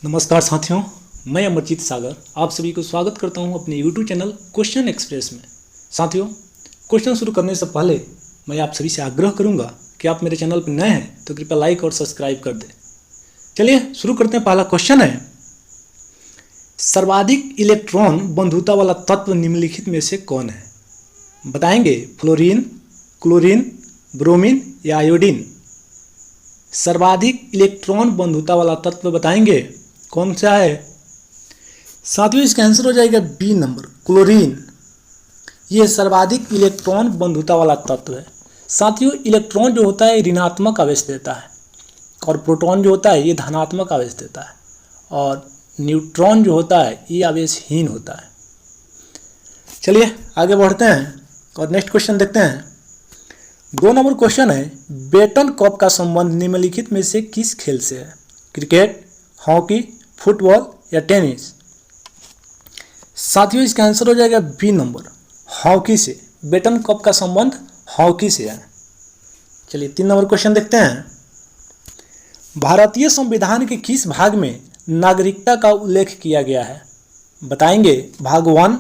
नमस्कार साथियों, मैं अमरजीत सागर आप सभी को स्वागत करता हूं अपने YouTube चैनल क्वेश्चन एक्सप्रेस में। साथियों, क्वेश्चन शुरू करने से पहले मैं आप सभी से आग्रह करूंगा कि आप मेरे चैनल पर नए हैं तो कृपया लाइक और सब्सक्राइब कर दें। चलिए शुरू करते हैं। पहला क्वेश्चन है, सर्वाधिक इलेक्ट्रॉन बंधुता वाला तत्व निम्नलिखित में से कौन है? बताएंगे फ्लोरीन, क्लोरीन, ब्रोमीन या आयोडीन। सर्वाधिक इलेक्ट्रॉन बंधुता वाला तत्व बताएंगे कौन सा है? साथियों, इसका आंसर हो जाएगा बी नंबर, क्लोरीन। ये सर्वाधिक इलेक्ट्रॉन बंधुता वाला तत्व है। साथियों, इलेक्ट्रॉन जो होता है ऋणात्मक आवेश देता है और प्रोटॉन जो होता है ये धनात्मक आवेश देता है और न्यूट्रॉन जो होता है ये आवेशहीन होता है। चलिए आगे बढ़ते हैं और नेक्स्ट क्वेश्चन देखते हैं। 2 नंबर क्वेश्चन है, बेटन कप का संबंध निम्नलिखित में से किस खेल से है? क्रिकेट, हॉकी, फुटबॉल या टेनिस। साथियों, इसका आंसर हो जाएगा बी नंबर, हॉकी से। बेटन कप का संबंध हॉकी से है। चलिए 3 नंबर क्वेश्चन देखते हैं। भारतीय संविधान के किस भाग में नागरिकता का उल्लेख किया गया है? बताएंगे भाग 1,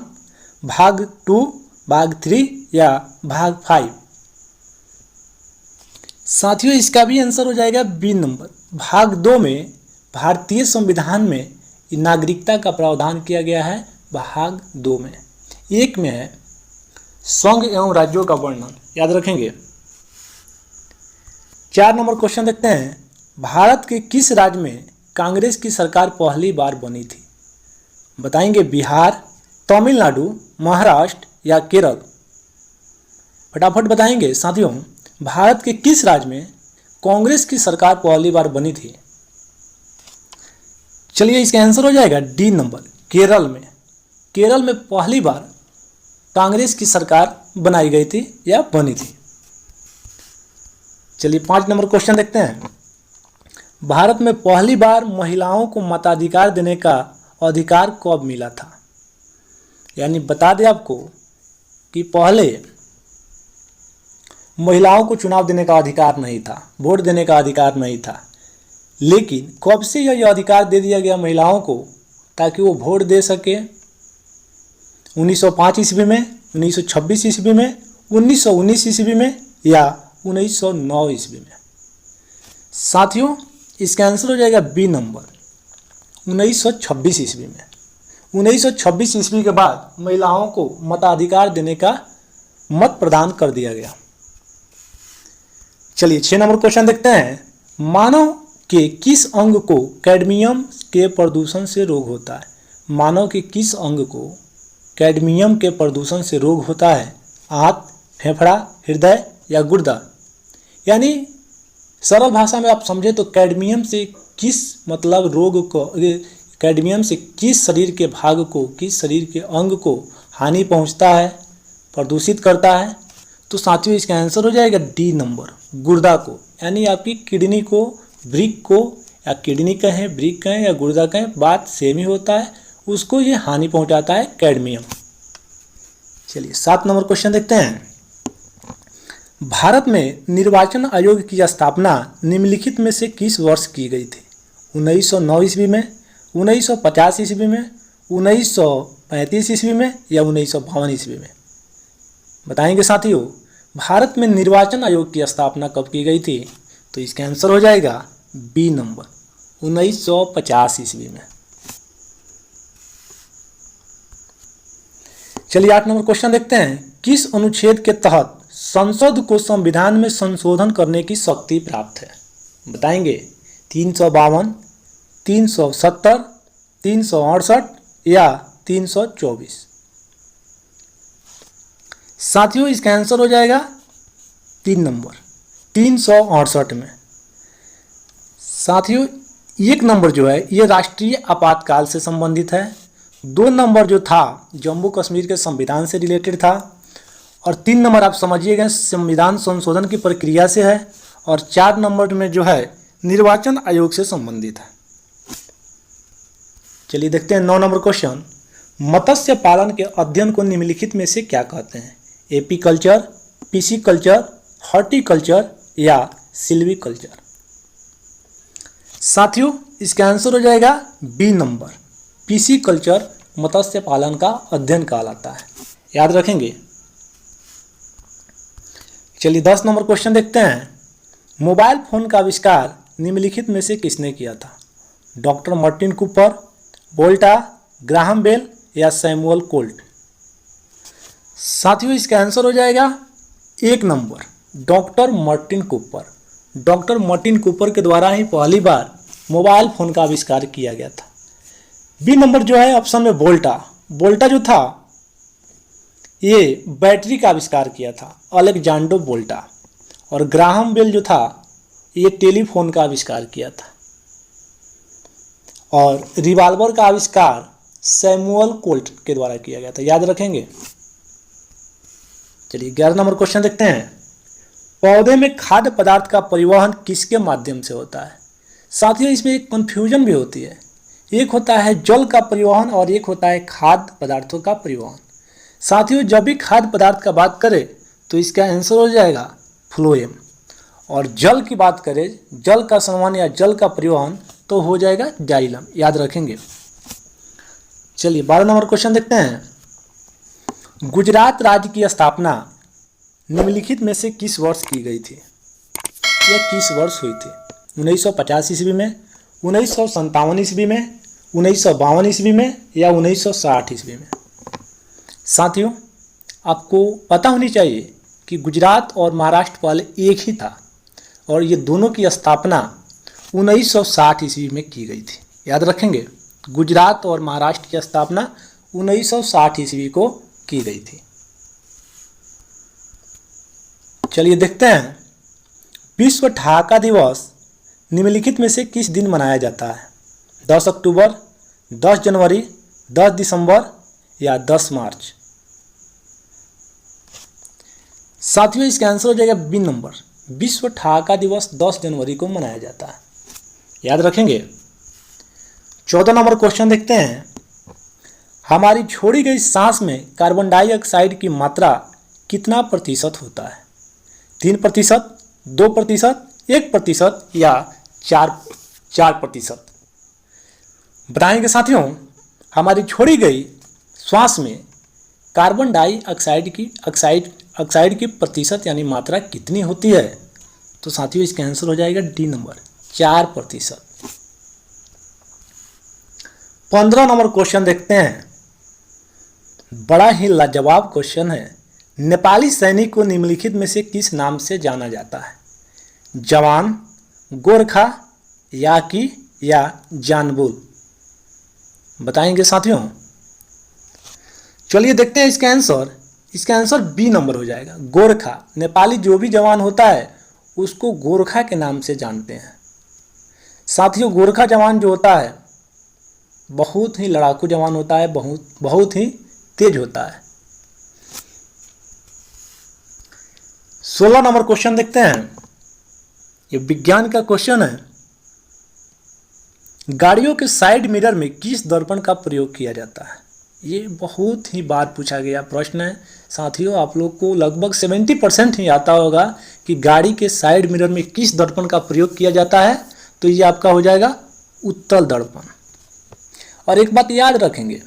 भाग 2, भाग 3 या भाग 5। साथियों, इसका भी आंसर हो जाएगा बी नंबर, भाग 2 में भारतीय संविधान में नागरिकता का प्रावधान किया गया है। भाग 2 में 1 में है संघ एवं राज्यों का वर्णन, याद रखेंगे। 4 नंबर क्वेश्चन देखते हैं। भारत के किस राज्य में कांग्रेस की सरकार पहली बार बनी थी? बताएंगे बिहार, तमिलनाडु, महाराष्ट्र या केरल। फटाफट बताएंगे साथियों, भारत के किस राज्य में कांग्रेस की सरकार पहली बार बनी थी? चलिए इसका आंसर हो जाएगा डी नंबर, केरल में। केरल में पहली बार कांग्रेस की सरकार बनाई गई थी या बनी थी। चलिए 5 नंबर क्वेश्चन देखते हैं। भारत में पहली बार महिलाओं को मताधिकार देने का अधिकार कब मिला था? यानी बता दें आपको कि पहले महिलाओं को चुनाव देने का अधिकार नहीं था, वोट देने का अधिकार नहीं था, लेकिन कब से यह अधिकार दे दिया गया महिलाओं को ताकि वो वोट दे सके? 1905 ईस्वी में, 1926 ईस्वी में, 1919 ईस्वी में या 1909 ईस्वी में। साथियों, इसका आंसर हो जाएगा बी नंबर, 1926 ईस्वी में। 1926 ईस्वी के बाद महिलाओं को मताधिकार देने का मत प्रदान कर दिया गया। चलिए 6 नंबर क्वेश्चन देखते हैं। मानव के किस अंग को कैडमियम के प्रदूषण से रोग होता है? मानव के किस अंग को कैडमियम के प्रदूषण से रोग होता है? आंत, फेफड़ा, हृदय या गुर्दा। यानी सरल भाषा में आप समझे तो कैडमियम से किस मतलब रोग को, कैडमियम से किस शरीर के भाग को, किस शरीर के अंग को हानि पहुंचता है, प्रदूषित करता है? तो साथियों, इसका आंसर हो जाएगा डी नंबर, गुर्दा को। यानी आपकी किडनी को, ब्रिक को, या किडनी कहें, ब्रिक कहें या गुर्दा कहें, बात सेम ही होता है। उसको ये हानि पहुंचाता है कैडमियम। चलिए 7 नंबर क्वेश्चन देखते हैं। भारत में निर्वाचन आयोग की स्थापना निम्नलिखित में से किस वर्ष की गई थी? 1909 ईस्वी में, 1950 ईस्वी में, 1935 ईस्वी में या 1952 ईस्वी में। बताएंगे साथियों, भारत में निर्वाचन आयोग की स्थापना कब की गई थी? तो इसका आंसर हो जाएगा बी नंबर, 1950 ईस्वी में। चलिए 8 नंबर क्वेश्चन देखते हैं। किस अनुच्छेद के तहत संसद को संविधान में संशोधन करने की शक्ति प्राप्त है? बताएंगे 352, 370, 368 या 324। साथियों, इसका आंसर हो जाएगा 3 नंबर, 368 में। साथियों, 1 नंबर जो है ये राष्ट्रीय आपातकाल से संबंधित है, 2 नंबर जो था जम्मू कश्मीर के संविधान से रिलेटेड था, और 3 नंबर आप समझिएगा संविधान संशोधन की प्रक्रिया से है, और 4 नंबर में जो है निर्वाचन आयोग से संबंधित है। चलिए देखते हैं 9 नंबर क्वेश्चन। मत्स्य पालन के अध्ययन को निम्नलिखित में से क्या कहते हैं? एपीकल्चर, पिसिकल्चर, हॉर्टिकल्चर या सिल्वीकल्चर। साथियों इसका आंसर हो जाएगा बी नंबर, पीसी कल्चर मत्स्य पालन का अध्ययन कहलाता है, याद रखेंगे। चलिए 10 नंबर क्वेश्चन देखते हैं। मोबाइल फोन का आविष्कार निम्नलिखित में से किसने किया था? Doctor Martin Cooper, Volta, Graham Bell या सैमुअल कोल्ट? साथियों इसका आंसर हो जाएगा 1 number, doctor Martin Cooper. Doctor Martin Cooper के द्वारा ही पहली बार मोबाइल फोन का आविष्कार किया गया था। बी नंबर जो है ऑप्शन में वोल्टा। वोल्टा जो था ये बैटरी का आविष्कार किया था, अलेक्जेंडर वोल्टा। और ग्राहम बेल जो था ये टेलीफोन का आविष्कार किया था। और रिवाल्वर का आविष्कार सैमुअल कोल्ट के द्वारा किया गया था, याद रखेंगे। चलिए 11 नंबर क्वेश्चन देखते हैं। पौधे में खाद्य पदार्थ का परिवहन किसके माध्यम से होता है? साथियों इसमें एक कंफ्यूजन भी होती है, एक होता है जल का परिवहन और एक होता है खाद्य पदार्थों का परिवहन। साथियों जब भी खाद्य पदार्थ का बात करें तो इसका आंसर हो जाएगा फ्लोएम, और जल की बात करें, जल का संवहन या जल का परिवहन, तो हो जाएगा जाइलम, याद रखेंगे। चलिए 12 नंबर क्वेश्चन देखते हैं। गुजरात राज्य की स्थापना निम्नलिखित में से किस वर्ष की गई थी? यह किस वर्ष हुई थी? 1950 ईस्वी में, 1957 ईस्वी में, 1952 ईस्वी में या 1960 ईस्वी में? साथियों आपको पता होनी चाहिए कि गुजरात और महाराष्ट्र पहले एक ही था और ये दोनों की स्थापना 1960 ईस्वी में की गई थी, याद रखेंगे। गुजरात और महाराष्ट्र की स्थापना 1960 ईस्वी को की गई थी। चलिए देखते हैं, विश्व ठहाका दिवस निम्नलिखित में से किस दिन मनाया जाता है? 10 अक्टूबर, 10 जनवरी, 10 दिसंबर या 10 मार्च? साथियों इसका आंसर हो जाएगा बी नंबर, विश्व ठहाका दिवस 10 जनवरी को मनाया जाता है, याद रखेंगे। 14 नंबर क्वेश्चन देखते हैं। हमारी छोड़ी गई सांस में कार्बन डाइऑक्साइड की मात्रा कितना प्रतिशत होता है? 3%, 2%, 1% या 4%? बताएंगे साथियों, हमारी छोड़ी गई श्वास में कार्बन डाइऑक्साइड की प्रतिशत यानी मात्रा कितनी होती है? तो साथियों इसका आंसर हो जाएगा डी नंबर, 4%। 15 नंबर क्वेश्चन देखते हैं, बड़ा ही लाजवाब क्वेश्चन है। नेपाली सैनिक को निम्नलिखित में से किस नाम से जाना जाता है? जवान, गोरखा, याकी या जानबूल? बताएंगे साथियों। चलिए देखते हैं इसका आंसर। इसका आंसर बी नंबर हो जाएगा, गोरखा। नेपाली जो भी जवान होता है उसको गोरखा के नाम से जानते हैं। साथियों गोरखा जवान जो होता है बहुत ही लड़ाकू जवान होता है, बहुत ही तेज होता है। 16 नंबर क्वेश्चन देखते हैं, ये विज्ञान का क्वेश्चन है। गाड़ियों के साइड मिरर में किस दर्पण का प्रयोग किया जाता है? ये बहुत ही बार पूछा गया प्रश्न है। साथियों आप लोग को लगभग 70% ही आता होगा कि गाड़ी के साइड मिरर में किस दर्पण का प्रयोग किया जाता है। तो ये आपका हो जाएगा उत्तल दर्पण। और एक बात याद रखेंगे,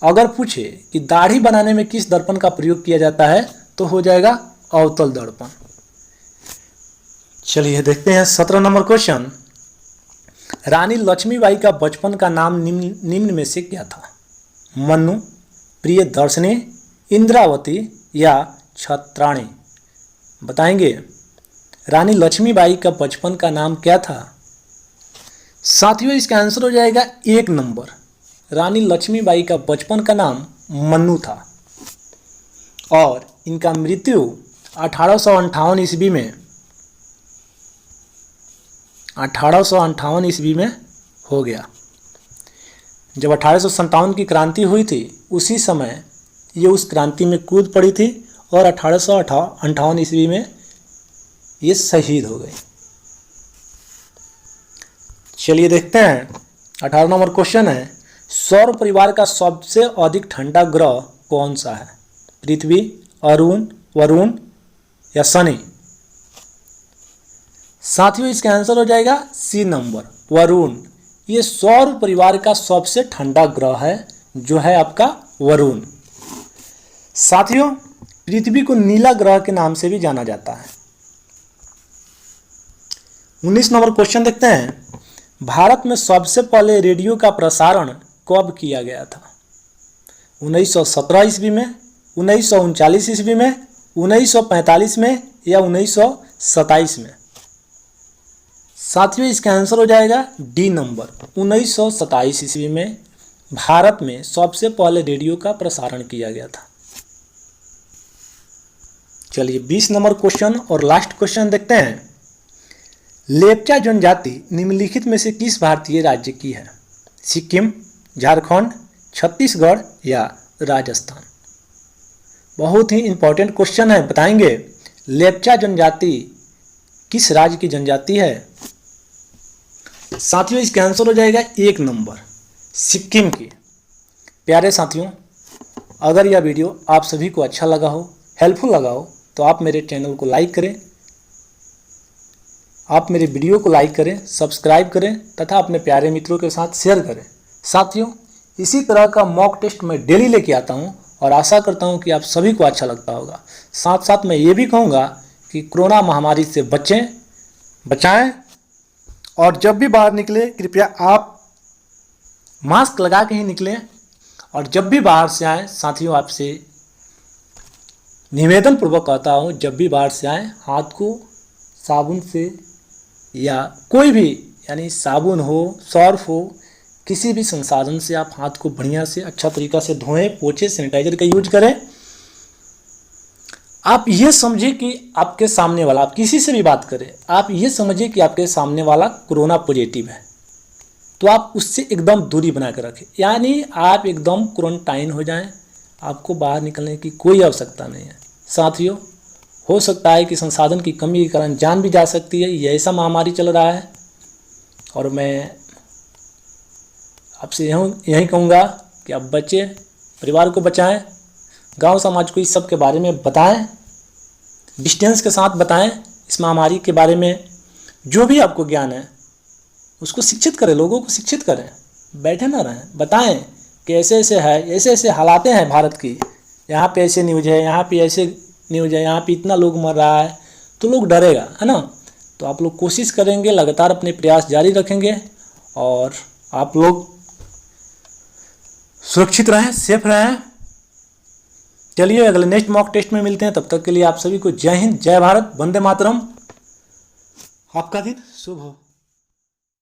अगर पूछे कि दाढ़ी बनाने में किस दर्पण का प्रयोग किया जाता है तो हो जाएगा अवतल दर्पण। चलिए देखते हैं 17 नंबर क्वेश्चन। रानी लक्ष्मीबाई का बचपन का नाम निम्न में से क्या था? मन्नू, प्रियदर्शनी, इंद्रावती या छत्राणी? बताएंगे। रानी लक्ष्मीबाई का बचपन का नाम क्या था? साथियों इसका आंसर हो जाएगा 1 नंबर, रानी लक्ष्मीबाई का बचपन का नाम मन्नू था। और इनका मृत्यु 1858 ईस्वी में 1858 ईस्वी में हो गया। जब 1857 की क्रांति हुई थी उसी समय ये उस क्रांति में कूद पड़ी थी और 1858 ईस्वी में ये शहीद हो गई। चलिए देखते हैं 18 नंबर क्वेश्चन है, सौर परिवार का सबसे अधिक ठंडा ग्रह कौन सा है? पृथ्वी, अरुण, वरुण या शनि? साथियों इसका आंसर हो जाएगा सी नंबर, वरुण। ये सौर परिवार का सबसे ठंडा ग्रह है जो है आपका वरुण। साथियों पृथ्वी को नीला ग्रह के नाम से भी जाना जाता है। 19 नंबर क्वेश्चन देखते हैं। भारत में सबसे पहले रेडियो का प्रसारण कब किया गया था? 1917 ईस्वी में, 1939 ईस्वी में, 1945 में या 1927 में? साथियों इसका आंसर हो जाएगा डी नंबर, 1927 ईस्वी में भारत में सबसे पहले रेडियो का प्रसारण किया गया था। चलिए 20 नंबर क्वेश्चन और लास्ट क्वेश्चन देखते हैं। लेप्चा जनजाति निम्नलिखित में से किस भारतीय राज्य की है? सिक्किम, झारखंड, छत्तीसगढ़ या राजस्थान? बहुत ही इंपॉर्टेंट क्वेश्चन है, बताएंगे लेप्चा जनजाति किस राज्य की जनजाति है? साथियों इसका आंसर हो जाएगा 1 नंबर, सिक्किम की। प्यारे साथियों, अगर यह वीडियो आप सभी को अच्छा लगा हो, हेल्पफुल लगा हो, तो आप मेरे चैनल को लाइक करें, आप मेरे वीडियो को लाइक करें, सब्सक्राइब करें तथा अपने प्यारे मित्रों के साथ शेयर करें। साथियों इसी तरह का मॉक टेस्ट मैं डेली लेके आता हूं और आशा करता हूं कि आप सभी को अच्छा लगता होगा। साथ साथ मैं ये भी कहूँगा कि कोरोना महामारी से बचाएं और जब भी बाहर निकले कृपया आप मास्क लगा के ही निकलें। और जब भी बाहर से आएँ, साथियों आपसे निवेदन पूर्वक कहता हूँ, जब भी बाहर से आएँ हाथ को साबुन से या कोई भी यानी साबुन हो, सर्फ हो, किसी भी संसाधन से आप हाथ को बढ़िया से अच्छा तरीका से धोएं, पोंछें, सैनिटाइजर का यूज करें। आप ये समझिए कि आपके सामने वाला, आप किसी से भी बात करें, आप ये समझिए कि आपके सामने वाला कोरोना पॉजिटिव है, तो आप उससे एकदम दूरी बना कर रखें, यानी आप एकदम क्वारंटाइन हो जाएं, आपको बाहर निकलने की कोई आवश्यकता नहीं है। साथियों हो सकता है कि संसाधन की कमी के कारण जान भी जा सकती है, ये ऐसा महामारी चल रहा है। और मैं आपसे यही कहूँगा कि आप बचें, परिवार को बचाएं, गांव समाज को इस सब के बारे में बताएं, डिस्टेंस के साथ बताएं, इस महामारी के बारे में जो भी आपको ज्ञान है उसको शिक्षित करें, लोगों को शिक्षित करें, बैठे ना रहें, बताएं कि ऐसे ऐसे है, ऐसे ऐसे हालातें हैं भारत की, यहाँ पे ऐसे न्यूज है, यहाँ पे ऐसे न्यूज है, यहाँ पे इतना लोग मर रहा है, तो लोग डरेगा, है ना। तो आप लोग कोशिश करेंगे, लगातार अपने प्रयास जारी रखेंगे और आप लोग सुरक्षित रहें, सेफ रहें। चलिए अगले नेक्स्ट मॉक टेस्ट में मिलते हैं, तब तक के लिए आप सभी को जय हिंद, जय भारत, वंदे मातरम। आपका दिन शुभ हो।